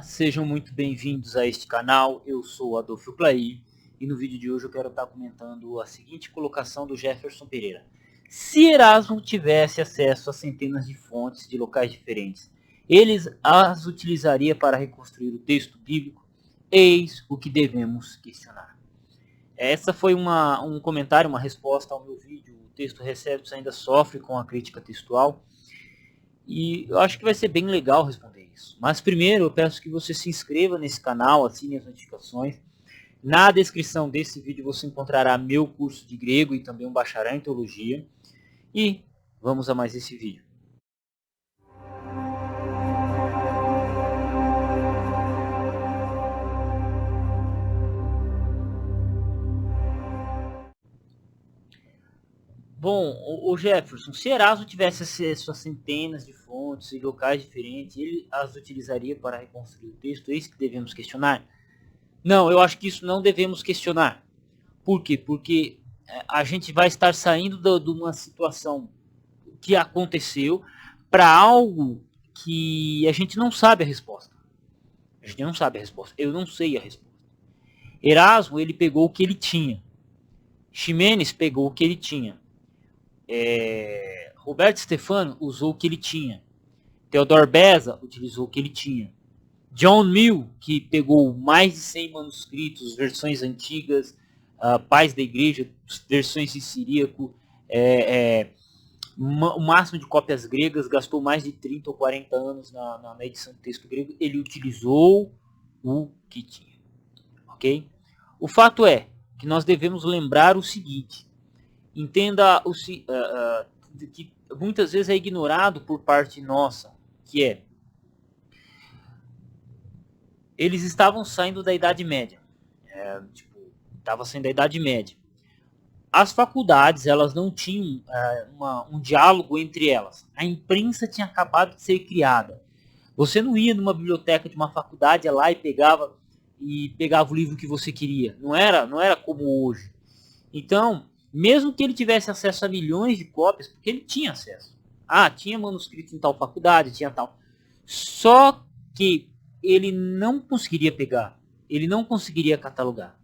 Sejam muito bem-vindos a este canal. Eu sou Adolfo Plair e no vídeo de hoje eu quero estar comentando a seguinte colocação do Jefferson Pereira. Se Erasmo tivesse acesso a centenas de fontes de locais diferentes, ele as utilizaria para reconstruir o texto bíblico? Eis o que devemos questionar. Essa foi um comentário, uma resposta ao meu vídeo. O texto Recebes ainda sofre com a crítica textual. E eu acho que vai ser bem legal responder isso. Mas primeiro eu peço que você se inscreva nesse canal, assine as notificações. Na descrição desse vídeo você encontrará meu curso de grego e também um bacharel em teologia. E vamos a mais esse vídeo. Bom, o Jefferson, se Erasmo tivesse acesso a centenas de fontes e locais diferentes, ele as utilizaria para reconstruir o texto? É isso que devemos questionar? Não, eu acho que isso não devemos questionar. Por quê? Porque a gente vai estar saindo de uma situação que aconteceu para algo que a gente não sabe a resposta. A gente não sabe a resposta. Eu não sei a resposta. Erasmo, ele pegou o que ele tinha. Ximenes pegou o que ele tinha. Roberto Stefano usou o que ele tinha. Theodor Beza utilizou o que ele tinha. John Mill, que pegou mais de 100 manuscritos, versões antigas, pais da igreja, versões em siríaco, o máximo de cópias gregas, gastou mais de 30 ou 40 anos na edição do texto grego, ele utilizou o que tinha. Ok? O fato é que nós devemos lembrar o seguinte, entenda que muitas vezes é ignorado por parte nossa, que é, eles estavam saindo da Idade Média, estava saindo da Idade Média. As faculdades, elas não tinham um diálogo entre elas. A imprensa tinha acabado de ser criada. Você não ia numa biblioteca de uma faculdade, ia lá e pegava o livro que você queria. Não era como hoje. Então, mesmo que ele tivesse acesso a milhões de cópias, porque ele tinha acesso. Tinha manuscrito em tal faculdade, tinha tal. Só que ele não conseguiria pegar, ele não conseguiria catalogar.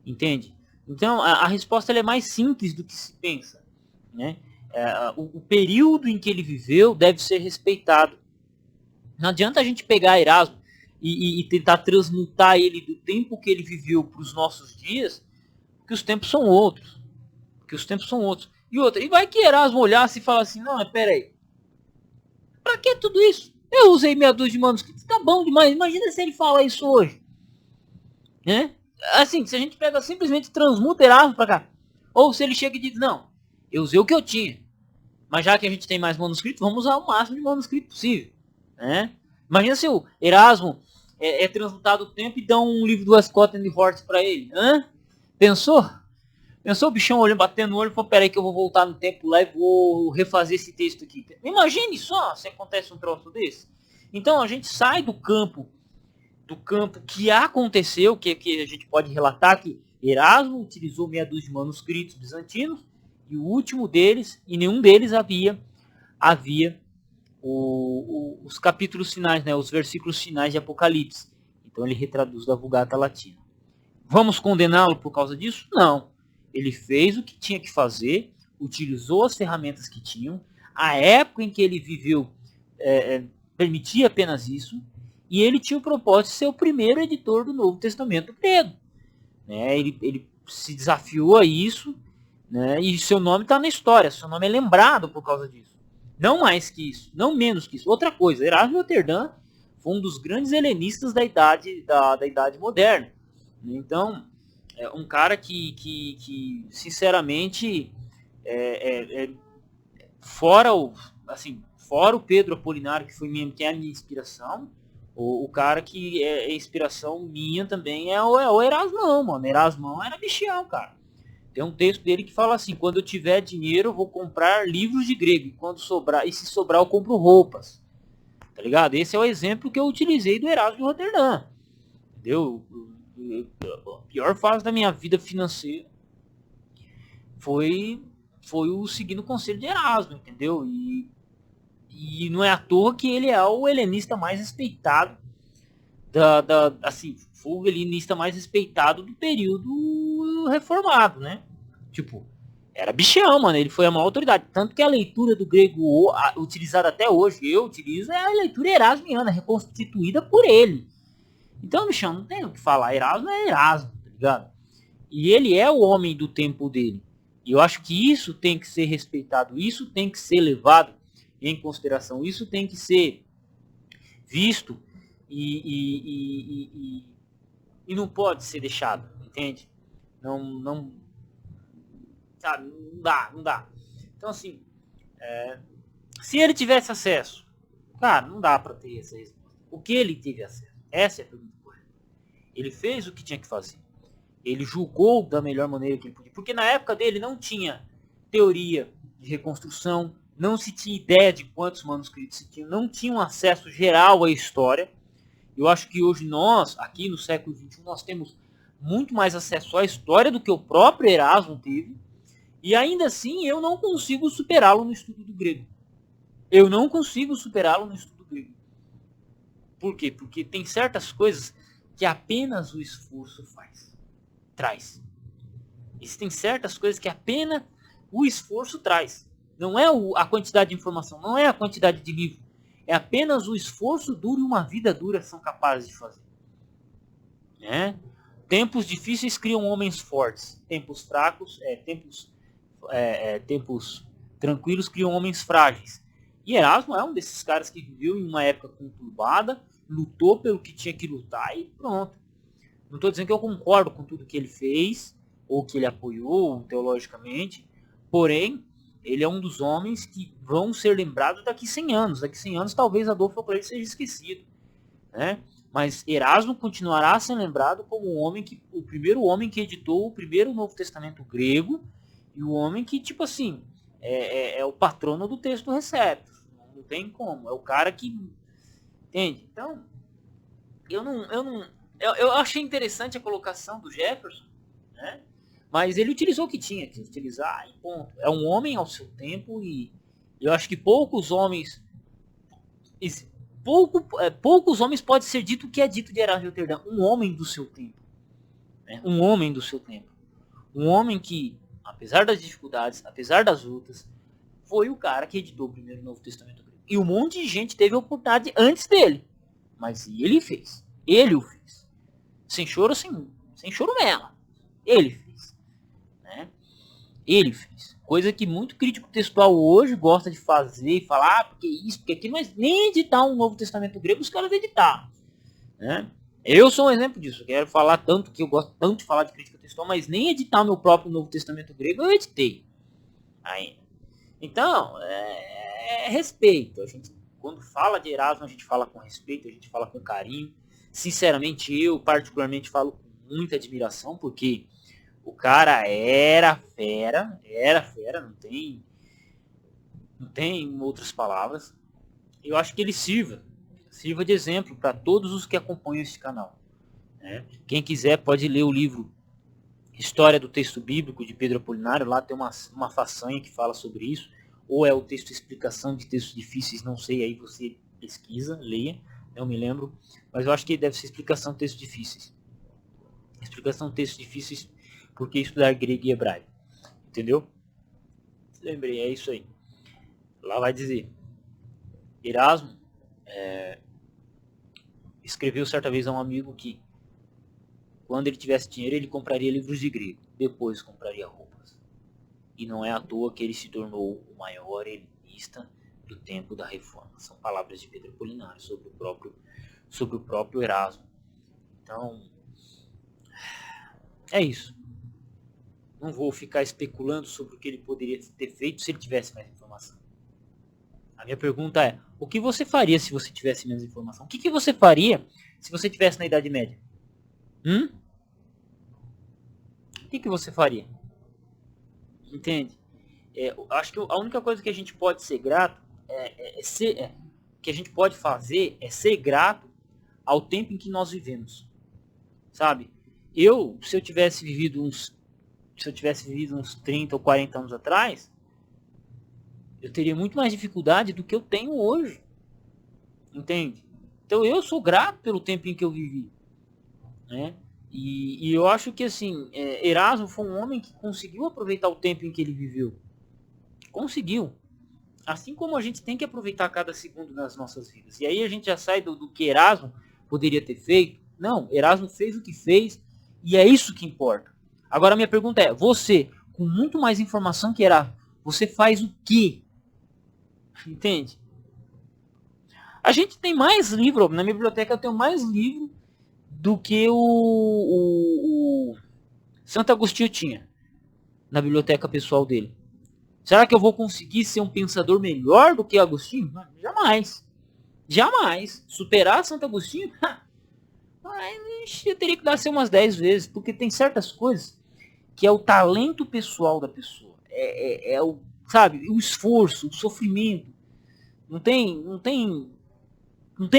Entende? Então, a resposta é mais simples do que se pensa. Né? O período em que ele viveu deve ser respeitado. Não adianta a gente pegar Erasmo e tentar transmutar ele do tempo que ele viveu para os nossos dias, porque os tempos são outros. Porque os tempos são outros. E vai que Erasmo olhasse e falasse assim, não, pera aí, pra que tudo isso? Eu usei meia dúzia de manuscritos, tá bom demais, imagina se ele fala isso hoje. Né? Assim, se a gente pega simplesmente transmuta Erasmo pra cá, ou se ele chega e diz, não, eu usei o que eu tinha, mas já que a gente tem mais manuscritos, vamos usar o máximo de manuscrito possível. Né? Imagina se o Erasmo é transmutado o tempo e dá um livro do Scott and Hort pra ele. Hã? Pensou? Pensou o bichão olhando, batendo no olho e falou, peraí que eu vou voltar no tempo lá e vou refazer esse texto aqui. Imagine só se acontece um troço desse. Então a gente sai do campo que aconteceu, que a gente pode relatar que Erasmo utilizou meia dúzia de manuscritos bizantinos e o último deles, e nenhum deles havia os capítulos finais, né, os versículos finais de Apocalipse. Então ele retraduz da Vulgata Latina. Vamos condená-lo por causa disso? Não. Ele fez o que tinha que fazer, utilizou as ferramentas que tinham, a época em que ele viveu permitia apenas isso, e ele tinha o propósito de ser o primeiro editor do Novo Testamento grego. Né? Ele se desafiou a isso, né? E seu nome está na história, seu nome é lembrado por causa disso. Não mais que isso, não menos que isso. Outra coisa, Erasmo de Roterdã foi um dos grandes helenistas da idade moderna. Então, é um cara que sinceramente, fora o Pedro Apolinário, que é a minha inspiração, o cara que é inspiração minha também é o Erasmão, mano. Erasmão era bichão, cara. Tem um texto dele que fala assim, quando eu tiver dinheiro eu vou comprar livros de grego, e se sobrar eu compro roupas. Tá ligado? Esse é o exemplo que eu utilizei do Erasmo de Roterdã. Entendeu? A pior fase da minha vida financeira foi o seguindo o conselho de Erasmo, entendeu? E não é à toa que ele é o helenista mais respeitado assim, foi o violinista mais respeitado do período reformado, né? Tipo, era bichão, mano. Ele foi a maior autoridade. Tanto que a leitura do grego utilizada até hoje, eu utilizo, é a leitura erasmiana, reconstituída por ele. Então, bichão, não tem o que falar. Erasmo é Erasmo, tá ligado? E ele é o homem do tempo dele. E eu acho que isso tem que ser respeitado, isso tem que ser levado em consideração, isso tem que ser visto e não pode ser deixado, entende? Não, sabe, não dá. Então, assim, se ele tivesse acesso, cara, não dá para ter essa resposta. O que ele teve acesso? Essa é a pergunta correta. Ele fez o que tinha que fazer. Ele julgou da melhor maneira que ele podia. Porque na época dele não tinha teoria de reconstrução, não se tinha ideia de quantos manuscritos se tinha, não tinha um acesso geral à história. Eu acho que hoje nós, aqui no século XXI, nós temos muito mais acesso à história do que o próprio Erasmo teve. E ainda assim eu não consigo superá-lo no estudo do grego. Eu não consigo superá-lo no estudo grego. Por quê? Porque tem certas coisas que apenas o esforço traz. Existem certas coisas que apenas o esforço traz. Não é a quantidade de informação, não é a quantidade de livro. É apenas o esforço duro e uma vida dura são capazes de fazer. Né? Tempos difíceis criam homens fortes. Tempos fracos, tempos tranquilos criam homens frágeis. E Erasmo é um desses caras que viveu em uma época conturbada, lutou pelo que tinha que lutar e pronto. Não estou dizendo que eu concordo com tudo que ele fez, ou que ele apoiou teologicamente, porém, ele é um dos homens que vão ser lembrados daqui 100 anos. Daqui 100 anos talvez Adolfo Clay seja esquecido. Né? Mas Erasmo continuará sendo lembrado como o primeiro homem que editou o primeiro Novo Testamento grego, e o homem que, tipo assim, é o patrono do texto recepto. Não tem como. É o cara que... Entende? Então, eu achei interessante a colocação do Jefferson, né? Mas ele utilizou o que tinha que utilizar e ponto. É um homem ao seu tempo e eu acho que poucos homens... poucos homens pode ser dito o que é dito de Erasmo de Roterdã. Um homem do seu tempo. Né? Um homem do seu tempo. Um homem que, apesar das dificuldades, apesar das lutas, foi o cara que editou o primeiro Novo Testamento grego. E um monte de gente teve a oportunidade antes dele. Mas ele fez. Ele o fez. Sem choro, sem chorumela. Ele fez. Né? Ele fez. Coisa que muito crítico textual hoje gosta de fazer e falar, porque isso, porque aquilo, mas nem editar um Novo Testamento grego os caras editaram. Né? Eu sou um exemplo disso. Eu quero falar tanto que eu gosto tanto de falar de crítica textual, mas nem editar o meu próprio Novo Testamento grego eu editei. Ainda. Então, respeito. A gente, quando fala de Erasmo, a gente fala com respeito, a gente fala com carinho. Sinceramente, eu particularmente falo com muita admiração, porque o cara era fera, não tem outras palavras. Eu acho que ele sirva de exemplo para todos os que acompanham esse canal. Né? Quem quiser pode ler o livro História do Texto Bíblico, de Pedro Apolinário, lá tem uma façanha que fala sobre isso, ou é o texto Explicação de Textos Difíceis, não sei, aí você pesquisa, leia, não me lembro, mas eu acho que deve ser Explicação de Textos Difíceis. Explicação de Textos Difíceis, porque estudar grego e hebraico, entendeu? Lembrei, é isso aí. Lá vai dizer, Erasmo escreveu certa vez a um amigo que quando ele tivesse dinheiro, ele compraria livros de grego. Depois compraria roupas. E não é à toa que ele se tornou o maior helenista do tempo da Reforma. São palavras de Pedro Apolinário sobre o próprio Erasmo. Então, é isso. Não vou ficar especulando sobre o que ele poderia ter feito se ele tivesse mais informação. A minha pergunta é, o que você faria se você tivesse menos informação? O que você faria se você tivesse na Idade Média? O que você faria? Entende? Acho que a única coisa que a gente pode ser grato que a gente pode fazer é ser grato ao tempo em que nós vivemos. Sabe? Se eu tivesse vivido uns 30 ou 40 anos atrás, eu teria muito mais dificuldade do que eu tenho hoje. Entende? Então eu sou grato pelo tempo em que eu vivi, né? E eu acho que assim, Erasmo foi um homem que conseguiu aproveitar o tempo em que ele viveu. Conseguiu. Assim como a gente tem que aproveitar cada segundo nas nossas vidas. E aí a gente já sai do que Erasmo poderia ter feito. Não, Erasmo fez o que fez e é isso que importa. Agora a minha pergunta é, você, com muito mais informação que Erasmo, você faz o quê? Entende? A gente tem mais livro, na minha biblioteca eu tenho mais livro do que o Santo Agostinho tinha na biblioteca pessoal dele. Será que eu vou conseguir ser um pensador melhor do que Agostinho? Jamais. Jamais. Superar Santo Agostinho? Eu teria que dar ser umas 10 vezes, porque tem certas coisas que é o talento pessoal da pessoa. É o, sabe, o esforço, o sofrimento. Não tem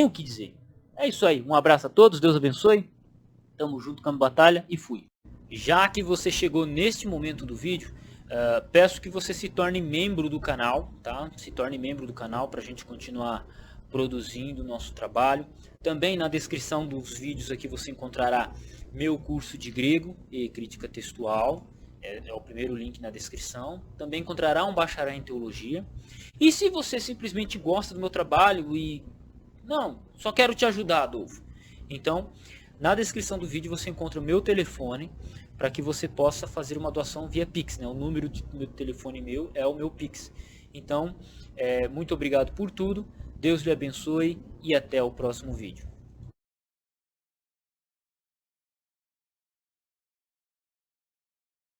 o que dizer. É isso aí. Um abraço a todos, Deus abençoe. Tamo junto, campo batalha e fui. Já que você chegou neste momento do vídeo, peço que você se torne membro do canal, tá? Se torne membro do canal para a gente continuar produzindo o nosso trabalho. Também na descrição dos vídeos aqui você encontrará meu curso de grego e crítica textual. É o primeiro link na descrição. Também encontrará um bacharel em teologia. E se você simplesmente gosta do meu trabalho e... não, só quero te ajudar, Adolfo. Então, na descrição do vídeo você encontra o meu telefone para que você possa fazer uma doação via Pix, né? O número de telefone meu é o meu Pix. Então, muito obrigado por tudo. Deus lhe abençoe e até o próximo vídeo.